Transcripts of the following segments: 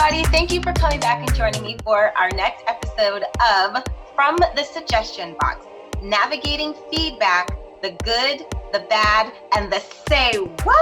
everybody. Thank you for coming back and joining me for our next episode of From the Suggestion Box, navigating feedback, the good, the bad, and the say what?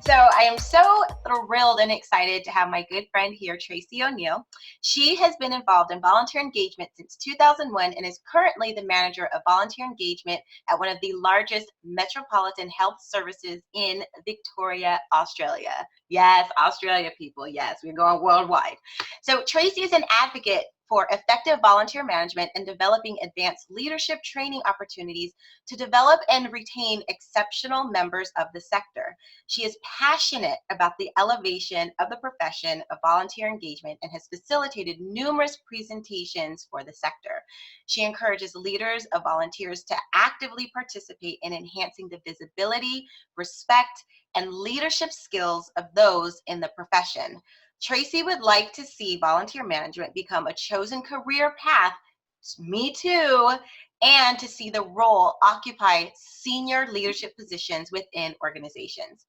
So I am so thrilled and excited to have my good friend here, Tracey O'Neill. She has been involved in volunteer engagement since 2001 and is currently the manager of volunteer engagement at one of the largest metropolitan health services in Victoria, Australia. Yes, Australia people. Yes, we're going worldwide. So Tracey is an advocate for effective volunteer management and developing advanced leadership training opportunities to develop and retain exceptional members of the sector. She is passionate about the elevation of the profession of volunteer engagement and has facilitated numerous presentations for the sector. She encourages leaders of volunteers to actively participate in enhancing the visibility, respect, and leadership skills of those in the profession. Tracey would like to see volunteer management become a chosen career path, me too, and to see the role occupy senior leadership positions within organizations.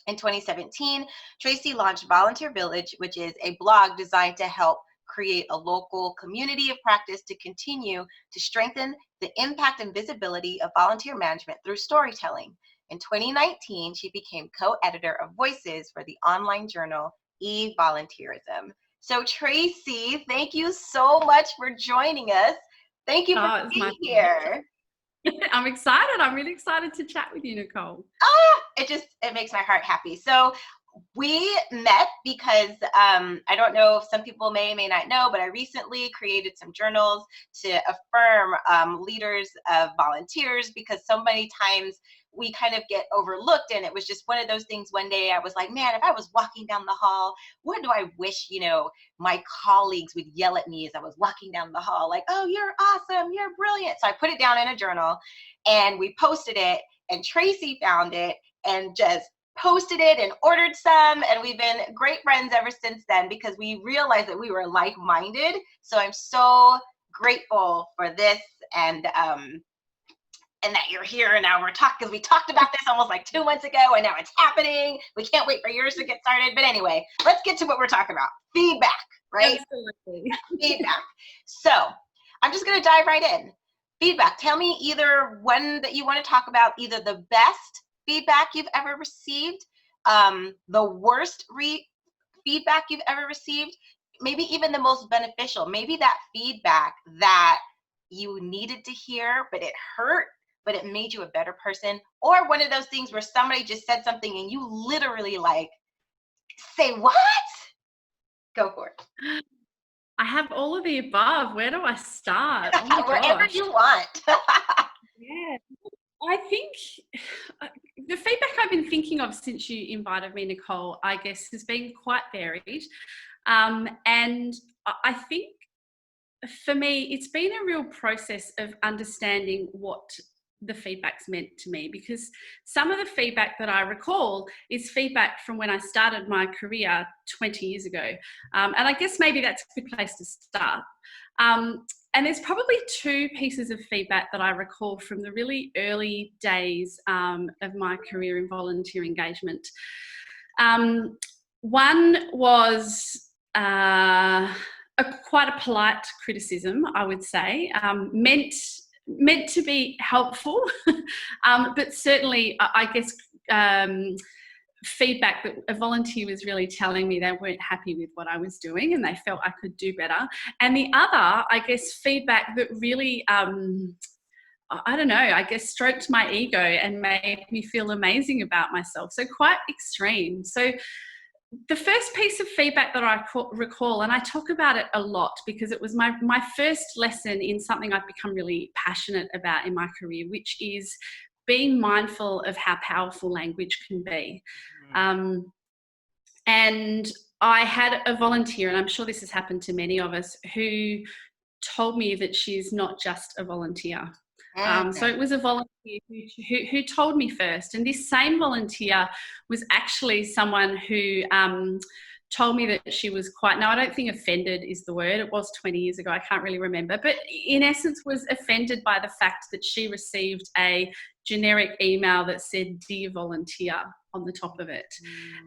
In 2017, Tracey launched Volunteer Village, which is a blog designed to help create a local community of practice to continue to strengthen the impact and visibility of volunteer management through storytelling. In 2019, she became co-editor of Voices for the online journal E-Volunteerism. So Tracey, thank you so much for joining us. Thank you for being here. I'm excited. I'm really excited to chat with you, Nicole. It makes my heart happy. So we met because I don't know if some people may not know, but I recently created some journals to affirm leaders of volunteers, because so many times we kind of get overlooked. And it was just one of those things. One day I was like, man, if I was walking down the hall, what do I wish, my colleagues would yell at me as I was walking down the hall, like, oh, you're awesome, you're brilliant. So I put it down in a journal and we posted it, and Tracey found it and just posted it and ordered some, and we've been great friends ever since then because we realized that we were like-minded. So I'm so grateful for this and that you're here, and now we're talking, because we talked about this almost like 2 months ago, and now it's happening. We can't wait for yours to get started. But anyway, let's get to what we're talking about. Feedback, right? Absolutely. Feedback. So I'm just going to dive right in. Feedback. Tell me either one that you want to talk about, either the best feedback you've ever received, the worst feedback you've ever received, maybe even the most beneficial, maybe that feedback that you needed to hear, but it hurt, but it made you a better person, or one of those things where somebody just said something and you literally like, say what? Go for it. I have all of the above. Where do I start? Oh my Wherever gosh. you want. Yeah. I think the feedback I've been thinking of since you invited me, Nicole, I guess has been quite varied. And I think for me, it's been a real process of understanding what the feedback's meant to me, because some of the feedback that I recall is feedback from when I started my career 20 years ago. And I guess maybe that's a good place to start. And there's probably two pieces of feedback that I recall from the really early days of my career in volunteer engagement. One was quite a polite criticism, I would say, meant to be helpful, but certainly, I guess, feedback that a volunteer was really telling me they weren't happy with what I was doing and they felt I could do better. And the other, I guess, feedback that really, I don't know, I guess stroked my ego and made me feel amazing about myself. So quite extreme. So the first piece of feedback that I recall, and I talk about it a lot because it was my first lesson in something I've become really passionate about in my career, which is being mindful of how powerful language can be. And I had a volunteer, and I'm sure this has happened to many of us, who told me that she's not just a volunteer. So it was a volunteer who told me first, and this same volunteer was actually someone who told me that she was quite, now I don't think offended is the word, it was 20 years ago, I can't really remember, but in essence was offended by the fact that she received a generic email that said, "Dear volunteer," on the top of it.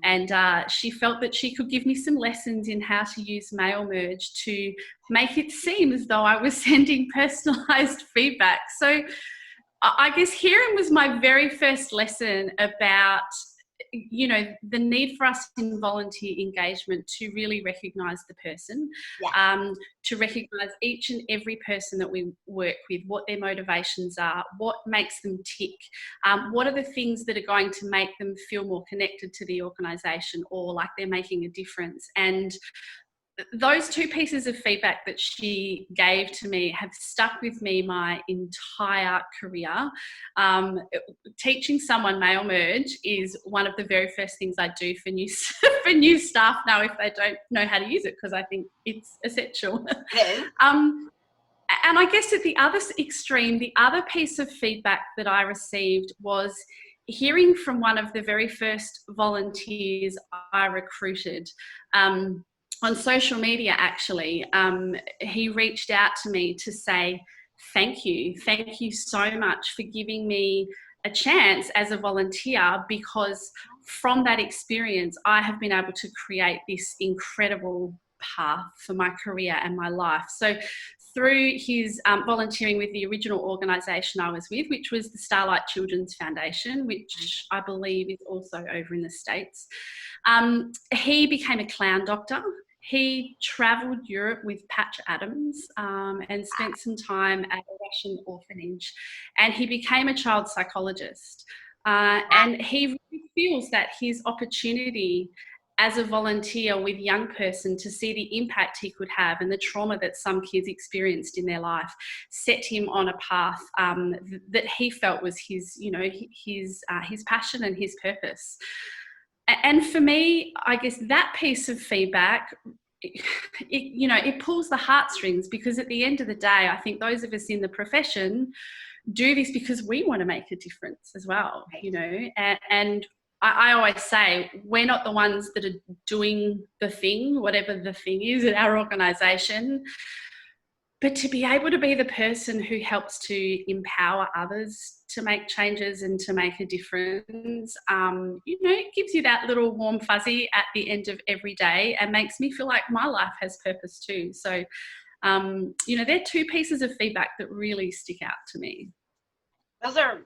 And she felt that she could give me some lessons in how to use mail merge to make it seem as though I was sending personalised feedback. So I guess herein was my very first lesson about, you know, the need for us in volunteer engagement to really recognise the person, to recognise each and every person that we work with, what their motivations are, what makes them tick, what are the things that are going to make them feel more connected to the organisation or like they're making a difference. And those two pieces of feedback that she gave to me have stuck with me my entire career. Teaching someone mail merge is one of the very first things I do for new for new staff now if they don't know how to use it, because I think it's essential. And I guess at the other extreme, the other piece of feedback that I received was hearing from one of the very first volunteers I recruited. On social media, actually, he reached out to me to say, thank you so much for giving me a chance as a volunteer, because from that experience, I have been able to create this incredible path for my career and my life. So through his volunteering with the original organisation I was with, which was the Starlight Children's Foundation, which I believe is also over in the States, he became a clown doctor. He travelled Europe with Patch Adams and spent some time at a Russian orphanage, and he became a child psychologist. And he really feels that his opportunity as a volunteer with young person to see the impact he could have and the trauma that some kids experienced in their life set him on a path that he felt was his, you know, his passion and his purpose. And for me, I guess that piece of feedback, it pulls the heartstrings, because at the end of the day, I think those of us in the profession do this because we want to make a difference as well, you know, and I always say we're not the ones that are doing the thing, whatever the thing is at our organisation, but to be able to be the person who helps to empower others to make changes and to make a difference, it gives you that little warm fuzzy at the end of every day and makes me feel like my life has purpose too. So, they're two pieces of feedback that really stick out to me. Those are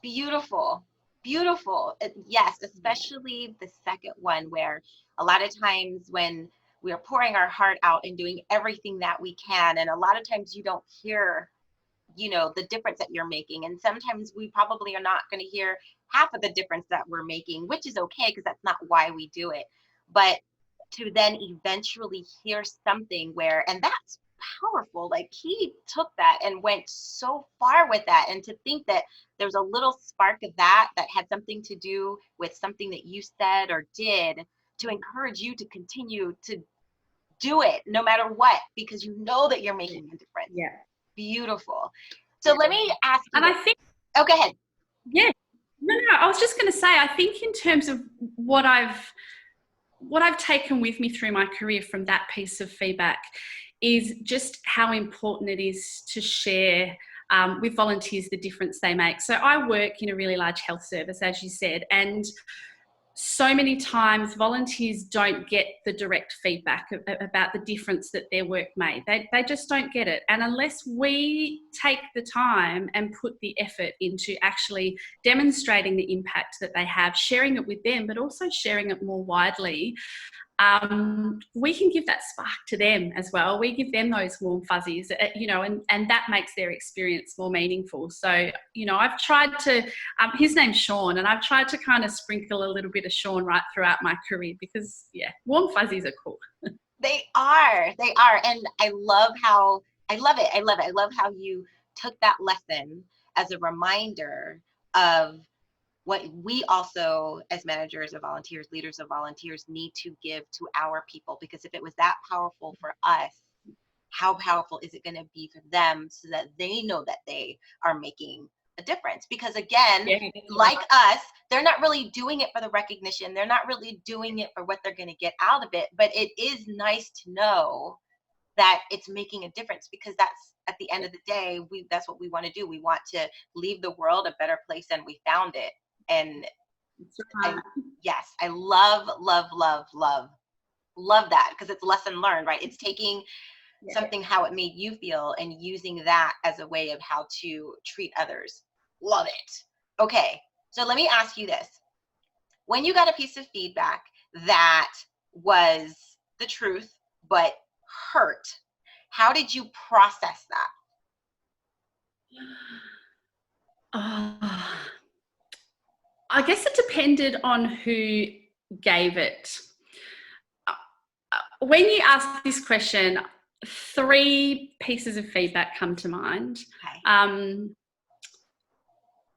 beautiful. Beautiful. Yes, especially the second one, where a lot of times when we are pouring our heart out and doing everything that we can, and a lot of times you don't hear, the difference that you're making. And sometimes we probably are not going to hear half of the difference that we're making, which is okay, because that's not why we do it. But to then eventually hear something and that's powerful. Like, he took that and went so far with that, and to think that there's a little spark of that had something to do with something that you said or did to encourage you to continue to do it no matter what, because you know that you're making a difference. Yeah. Beautiful. So let me ask you. And I think. Oh, go ahead. Yeah. No. I was just going to say, I think in terms of what I've taken with me through my career from that piece of feedback is just how important it is to share with volunteers the difference they make. So I work in a really large health service, as you said, and so many times volunteers don't get the direct feedback about the difference that their work made. They just don't get it. And unless we take the time and put the effort into actually demonstrating the impact that they have, sharing it with them, but also sharing it more widely, we can give that spark to them as well. We give them those warm fuzzies, and that makes their experience more meaningful. So, I've tried to, his name's Sean, and I've tried to kind of sprinkle a little bit of Sean right throughout my career, because, warm fuzzies are cool. They are. And I love it. I love how you took that lesson as a reminder of what we also, as managers of volunteers, leaders of volunteers, need to give to our people. Because if it was that powerful for us, how powerful is it going to be for them, so that they know that they are making a difference? Because again, like us, they're not really doing it for the recognition. They're not really doing it for what they're going to get out of it. But it is nice to know that it's making a difference, because that's, at the end of the day, that's what we want to do. We want to leave the world a better place than we found it. And yes, I love that, because it's lesson learned, right? It's taking something, how it made you feel, and using that as a way of how to treat others. Love it. Okay, so let me ask you this. When you got a piece of feedback that was the truth but hurt, how did you process that? I guess it depended on who gave it. When you ask this question, 3 pieces of feedback come to mind. Okay.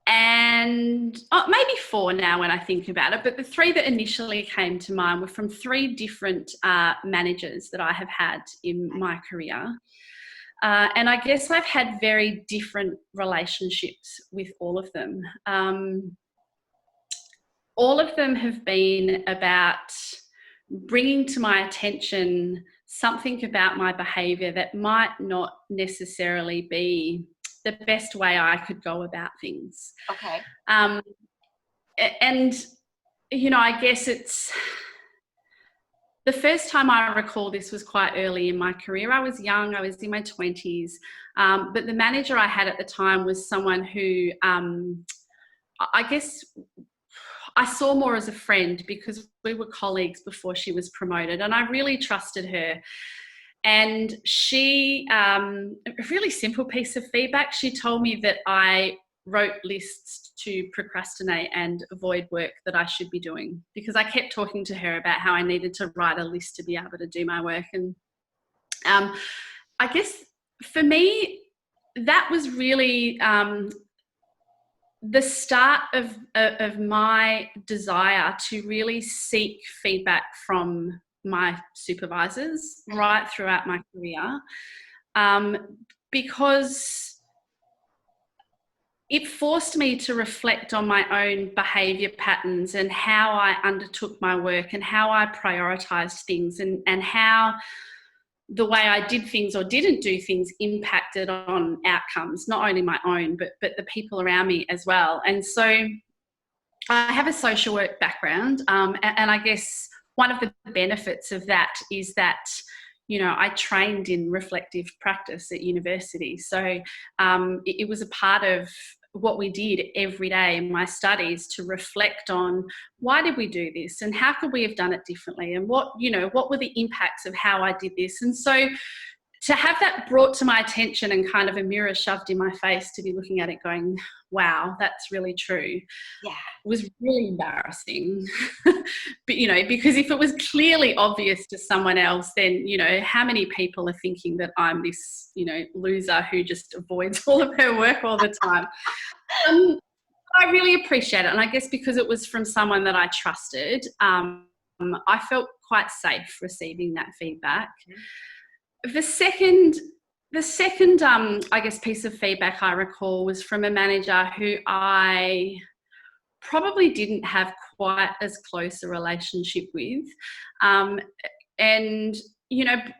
And maybe 4 now when I think about it, but the 3 that initially came to mind were from 3 different managers that I have had in my career. And I guess I've had very different relationships with all of them. All of them have been about bringing to my attention something about my behaviour that might not necessarily be the best way I could go about things. Okay. And, I guess it's the first time I recall this was quite early in my career. I was young, I was in my 20s, but the manager I had at the time was someone who I guess I saw more as a friend, because we were colleagues before she was promoted, and I really trusted her. And she, a really simple piece of feedback, she told me that I wrote lists to procrastinate and avoid work that I should be doing, because I kept talking to her about how I needed to write a list to be able to do my work. And I guess for me, that was really the start of my desire to really seek feedback from my supervisors right throughout my career, because it forced me to reflect on my own behaviour patterns and how I undertook my work and how I prioritised things, and how the way I did things or didn't do things impacted on outcomes, not only my own, but the people around me as well. And so I have a social work background, and I guess one of the benefits of that is that, I trained in reflective practice at university. So it was a part of what we did every day in my studies to reflect on, why did we do this, and how could we have done it differently, and what were the impacts of how I did this. And so to have that brought to my attention and kind of a mirror shoved in my face to be looking at it going, wow, that's really true, was really embarrassing. But, because if it was clearly obvious to someone else, then, how many people are thinking that I'm this, loser who just avoids all of her work all the time. I really appreciate it. And I guess because it was from someone that I trusted, I felt quite safe receiving that feedback. The second, I guess, piece of feedback I recall was from a manager who I probably didn't have quite as close a relationship with. And,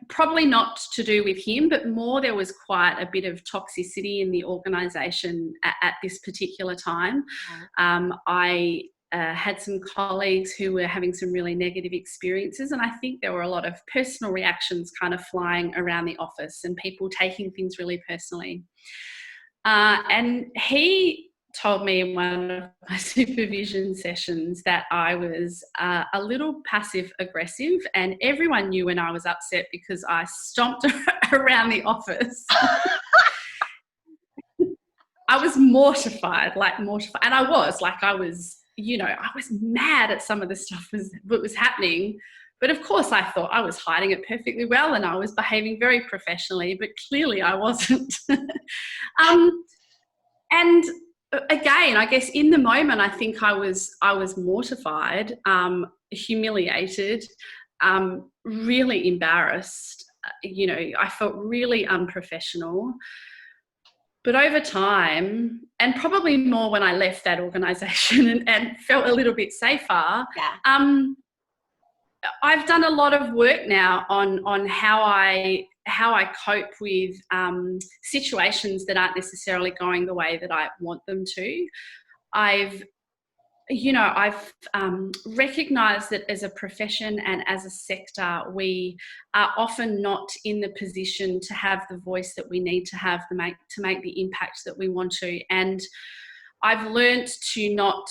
probably not to do with him, but more there was quite a bit of toxicity in the organisation at this particular time. I had some colleagues who were having some really negative experiences, and I think there were a lot of personal reactions kind of flying around the office and people taking things really personally. And he told me in one of my supervision sessions that I was a little passive aggressive, and everyone knew when I was upset because I stomped around the office. I was mortified. And I was mad at some of the stuff that was happening. But of course I thought I was hiding it perfectly well and I was behaving very professionally, but clearly I wasn't. And again, I guess in the moment, I think I was mortified, humiliated, really embarrassed. I felt really unprofessional. But over time, and probably more when I left that organisation and felt a little bit safer, I've done a lot of work now on how I cope with situations that aren't necessarily going the way that I want them to. I've recognised that as a profession and as a sector, we are often not in the position to have the voice that we need to have to make the impact that we want to. And I've learnt to not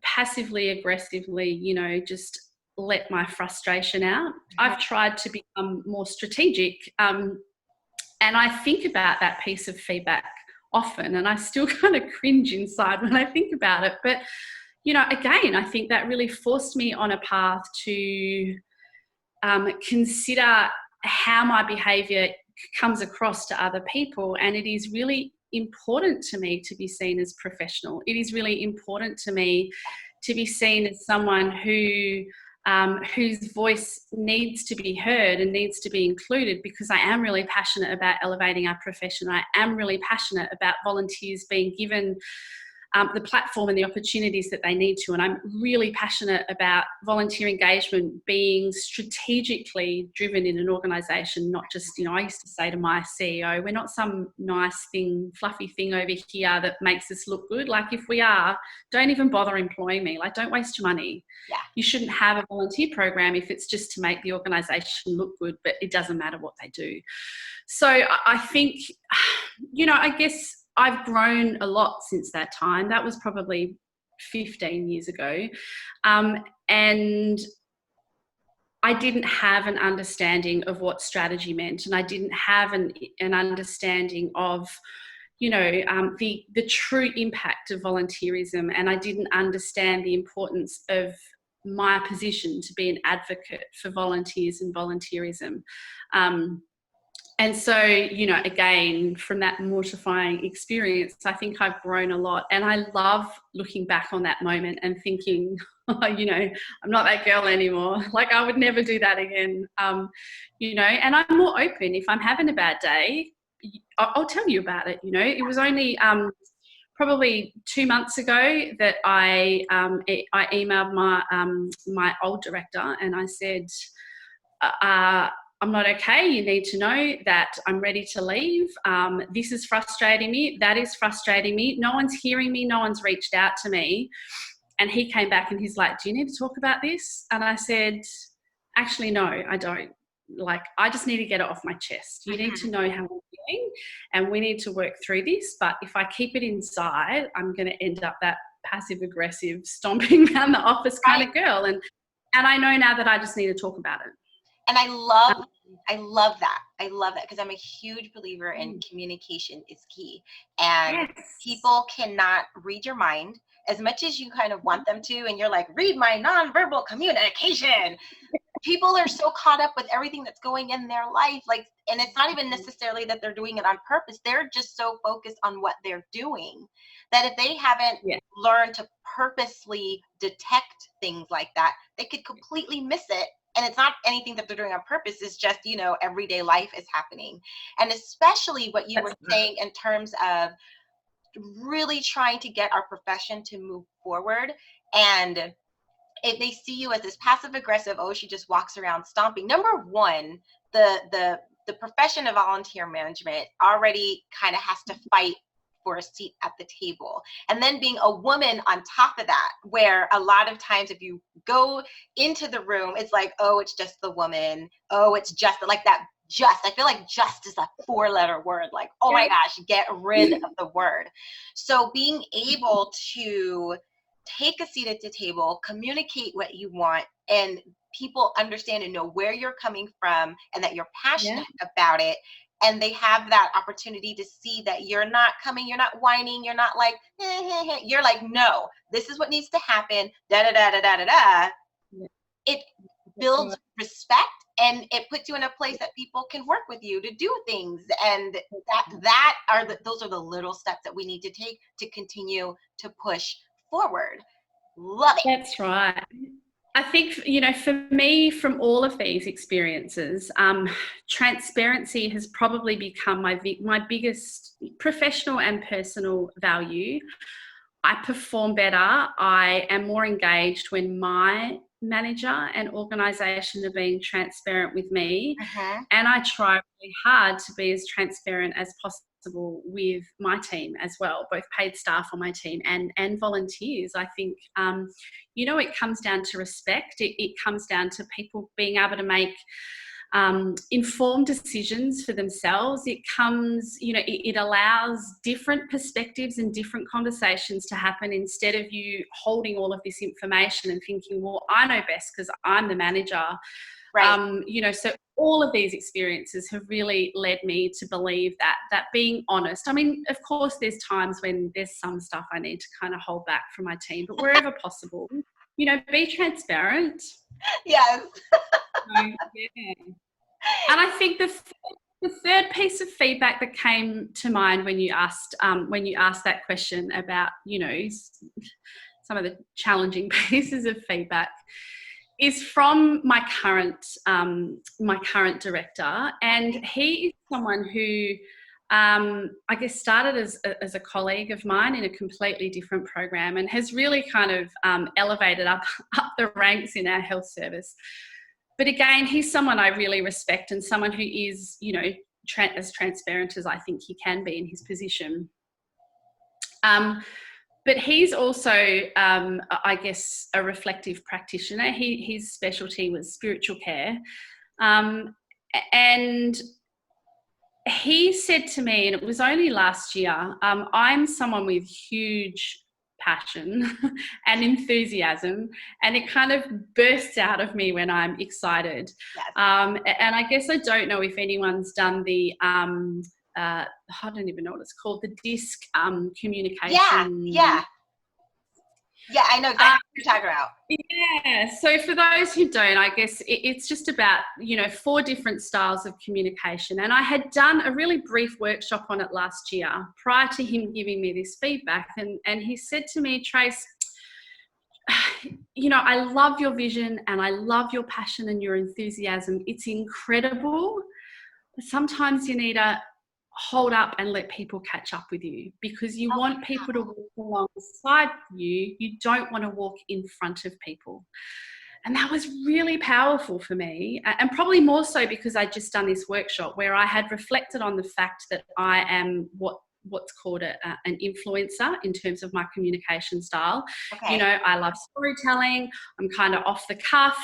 passively aggressively, just let my frustration out. I've tried to become more strategic, and I think about that piece of feedback often, and I still kind of cringe inside when I think about it. But again, I think that really forced me on a path to consider how my behaviour comes across to other people, and it is really important to me to be seen as professional. It is really important to me to be seen as someone whose voice needs to be heard and needs to be included, because I am really passionate about elevating our profession. I am really passionate about volunteers being given the platform and the opportunities that they need to. And I'm really passionate about volunteer engagement being strategically driven in an organisation, not just, I used to say to my CEO, we're not some nice thing, fluffy thing over here that makes us look good. Like, if we are, don't even bother employing me. Like, don't waste your money. Yeah. You shouldn't have a volunteer program if it's just to make the organisation look good, but it doesn't matter what they do. So I think, I guess I've grown a lot since that time. That was probably 15 years ago. And I didn't have an understanding of what strategy meant. And I didn't have an understanding of, the true impact of volunteerism. And I didn't understand the importance of my position to be an advocate for volunteers and volunteerism. And so, again, from that mortifying experience, I think I've grown a lot. And I love looking back on that moment and thinking, I'm not that girl anymore. Like, I would never do that again. And I'm more open. If I'm having a bad day, I'll tell you about it. It was only probably 2 months ago that I emailed my old director, and I said, I'm not okay. You need to know that I'm ready to leave. This is frustrating me. That is frustrating me. No one's hearing me. No one's reached out to me. And he came back and he's like, do you need to talk about this? And I said, actually, no, I don't. Like, I just need to get it off my chest. You need to know how I'm feeling, and we need to work through this. But if I keep it inside, I'm going to end up that passive aggressive, stomping around the office kind of girl. And I know now that I just need to talk about it. And I love that. I love that, because I'm a huge believer in communication is key. And people cannot read your mind as much as you kind of want them to. And you're like, read my nonverbal communication. People are so caught up with everything that's going in their life. Like, and it's not even necessarily that they're doing it on purpose. They're just so focused on what they're doing that if they haven't learned to purposely detect things like that, they could completely miss it. And it's not anything that they're doing on purpose. It's just, everyday life is happening. And especially what you were saying in terms of really trying to get our profession to move forward. And if they see you as this passive aggressive, she just walks around stomping. Number one, the profession of volunteer management already kind of has to fight for a seat at the table. And then being a woman on top of that, where a lot of times if you go into the room, it's like, it's just the woman. It's just like that. Just, I feel like just is a 4-letter word. Like, my gosh, get rid of the word. So being able to take a seat at the table, communicate what you want, and people understand and know where you're coming from and that you're passionate about it. And they have that opportunity to see that you're not coming, you're not whining, you're not like, you're like, no, this is what needs to happen, da-da-da-da-da-da-da. It builds respect, and it puts you in a place that people can work with you to do things. And those are the little steps that we need to take to continue to push forward. Love it. That's right. I think, you know, for me, from all of these experiences, transparency has probably become my biggest professional and personal value. I perform better. I am more engaged when my manager and organisation are being transparent with me. Uh-huh. And I try really hard to be as transparent as possible with my team as well, both paid staff on my team and volunteers. I think, you know, it comes down to respect. It comes down to people being able to make informed decisions for themselves. It comes, you know, it allows different perspectives and different conversations to happen instead of you holding all of this information and thinking, well, I know best because I'm the manager. Right. You know, so all of these experiences have really led me to believe that being honest. I mean, of course, there's times when there's some stuff I need to kind of hold back from my team, but wherever possible, you know, be transparent. Yes. So, yeah. And I think the third piece of feedback that came to mind when you asked that question about, you know, some of the challenging pieces of feedback is from my current director, and he is someone who I guess started as a colleague of mine in a completely different program and has really kind of elevated up the ranks in our health service. But again, he's someone I really respect and someone who is, you know, as transparent as I think he can be in his position. But he's also, I guess, a reflective practitioner. His specialty was spiritual care. And he said to me, and it was only last year, I'm someone with huge passion and enthusiasm, and it kind of bursts out of me when I'm excited. Yes. And I guess I don't know if anyone's done the I don't even know what it's called, the DISC communication. Yeah, I know exactly what you're talking about. Yeah, so for those who don't, I guess it's just about, you know, 4 different styles of communication. And I had done a really brief workshop on it last year prior to him giving me this feedback. And he said to me, Trace, you know, I love your vision and I love your passion and your enthusiasm. It's incredible. But sometimes you need to hold up and let people catch up with you because you want people to walk alongside you. You don't want to walk in front of people. And that was really powerful for me, and probably more so because I'd just done this workshop where I had reflected on the fact that I am what's called an influencer in terms of my communication style. Okay. You know, I love storytelling. I'm kind of off the cuff.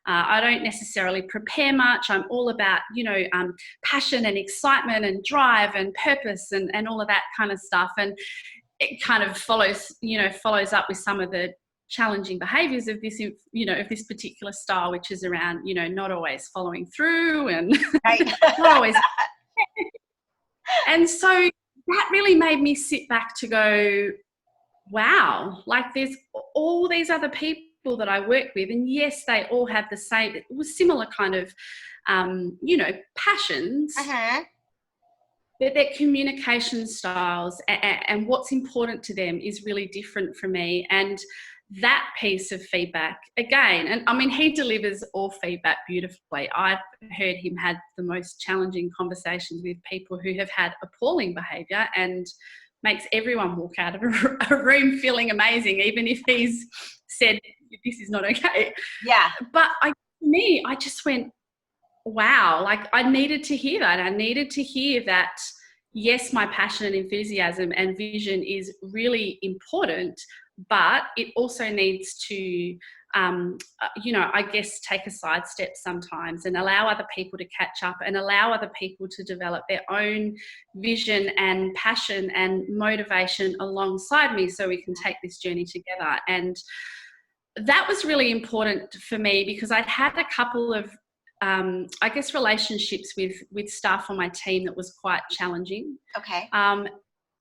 I don't necessarily prepare much. I'm all about, you know, passion and excitement and drive and purpose and all of that kind of stuff. And it kind of follows up with some of the challenging behaviours of this, you know, of this particular style, which is around, you know, not always following through and Right. not always. And so that really made me sit back to go, wow, like there's all these other people that I work with, and yes, they all have the same, it was similar kind of, you know, passions, but their communication styles and what's important to them is really different from me. And that piece of feedback, again, and I mean, he delivers all feedback beautifully. I've heard him had the most challenging conversations with people who have had appalling behaviour and makes everyone walk out of a room feeling amazing, even if he's said, this is not okay. Yeah. But I just went, wow, like I needed to hear that. I needed to hear that, yes, my passion and enthusiasm and vision is really important, but it also needs to, you know, I guess take a sidestep sometimes and allow other people to catch up and allow other people to develop their own vision and passion and motivation alongside me so we can take this journey together. And that was really important for me because I'd had a couple of, I guess, relationships with staff on my team that was quite challenging. Okay.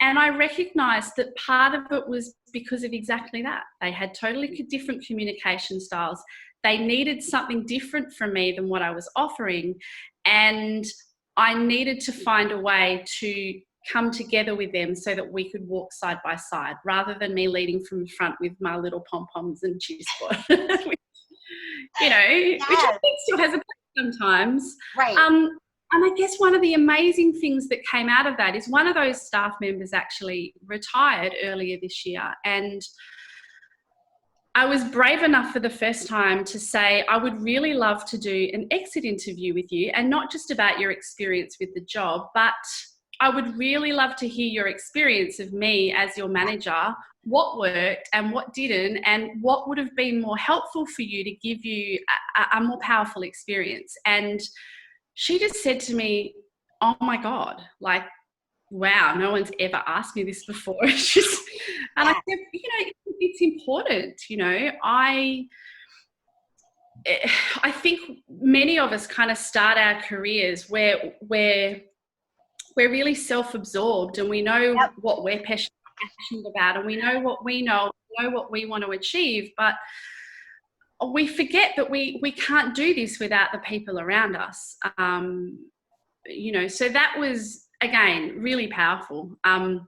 And I recognised that part of it was because of exactly that. They had totally different communication styles. They needed something different from me than what I was offering. And I needed to find a way to come together with them so that we could walk side by side rather than me leading from the front with my little pom-poms and cheer squad. you know, which I think still has a place sometimes. Right. And I guess one of the amazing things that came out of that is one of those staff members actually retired earlier this year. And I was brave enough for the first time to say, I would really love to do an exit interview with you, and not just about your experience with the job, but I would really love to hear your experience of me as your manager, what worked and what didn't, and what would have been more helpful for you to give you a more powerful experience. And she just said to me, oh my God, like, wow, no one's ever asked me this before. And I said, you know, it's important, you know. I think many of us kind of start our careers where we're really self-absorbed, and we know what we're passionate about, and we know what we know what we want to achieve, but we forget that we can't do this without the people around us. You know, so that was, again, really powerful. And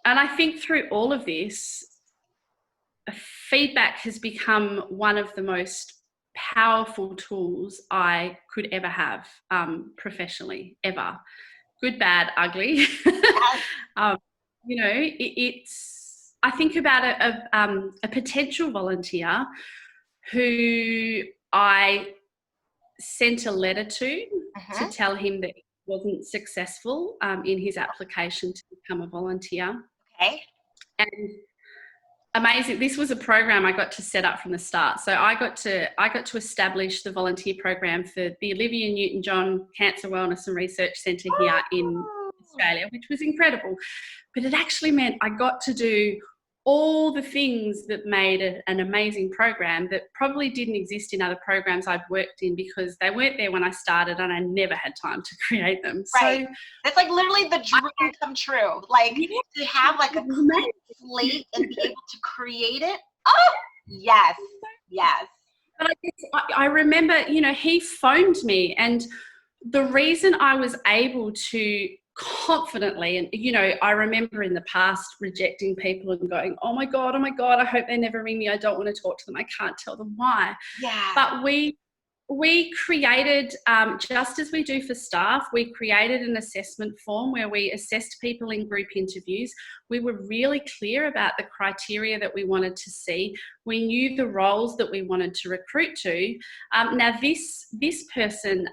I think through all of this, feedback has become one of the most powerful tools I could ever have, professionally, ever. Good, bad, ugly. You know, it's, I think about a potential volunteer who I sent a letter to tell him that he wasn't successful in his application to become a volunteer. Okay. And amazing, this was a program I got to set up from the start. So I got to establish the volunteer program for the Olivia Newton-John Cancer Wellness and Research Centre here in Australia, which was incredible. But it actually meant I got to do all the things that made it an amazing program that probably didn't exist in other programs I've worked in, because they weren't there when I started and I never had time to create them. Right. So that's like literally the dream come true. Like to have like a clean slate and be able to create it. Oh, yes. Yes. But I remember, you know, he phoned me, and the reason I was able to confidently, and you know, I remember in the past rejecting people and going, oh my God, I hope they never ring me, I don't want to talk to them, I can't tell them why. Yeah. But we created, just as we do for staff, we created an assessment form where we assessed people in group interviews. We were really clear about the criteria that we wanted to see. We knew the roles that we wanted to recruit to. Now this person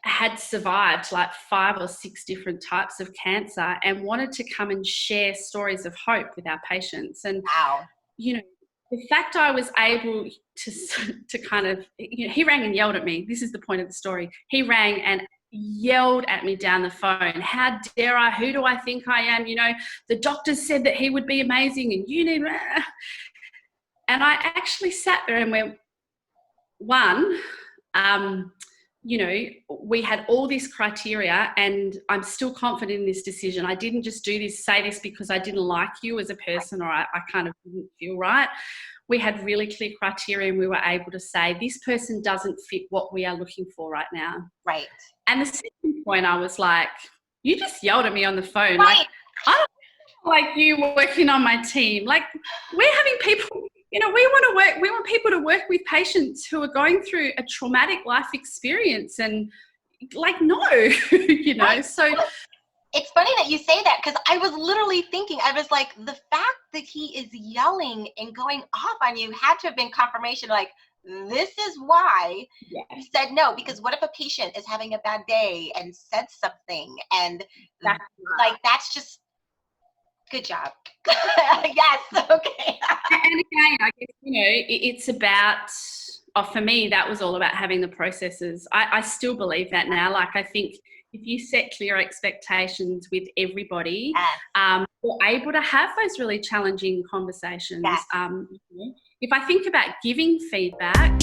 had survived like 5 or 6 different types of cancer and wanted to come and share stories of hope with our patients. And, wow, you know, the fact I was able to kind of, you know, he rang and yelled at me. This is the point of the story. He rang and yelled at me down the phone. How dare I? Who do I think I am? You know, the doctors said that he would be amazing and you need... And I actually sat there and went, one, you know, we had all this criteria and I'm still confident in this decision. I didn't just say this because I didn't like you as a person, or I kind of didn't feel right. We had really clear criteria and we were able to say, this person doesn't fit what we are looking for right now. Right. And the second point, I was like, you just yelled at me on the phone. Right. Like, I don't like you working on my team. Like, we're having people... You know, we want people to work with patients who are going through a traumatic life experience, and like, no, you know, right. So it's funny that you say that, because I was literally thinking, I was like, the fact that he is yelling and going off on you had to have been confirmation, like, this is why you said no, because what if a patient is having a bad day and said something, and that's just, good job. Yes. Okay. And again, I guess, you know, it's about, for me, that was all about having the processes. I still believe that now. Like, I think if you set clear expectations with everybody, you're able to have those really challenging conversations. Yes. If I think about giving feedback,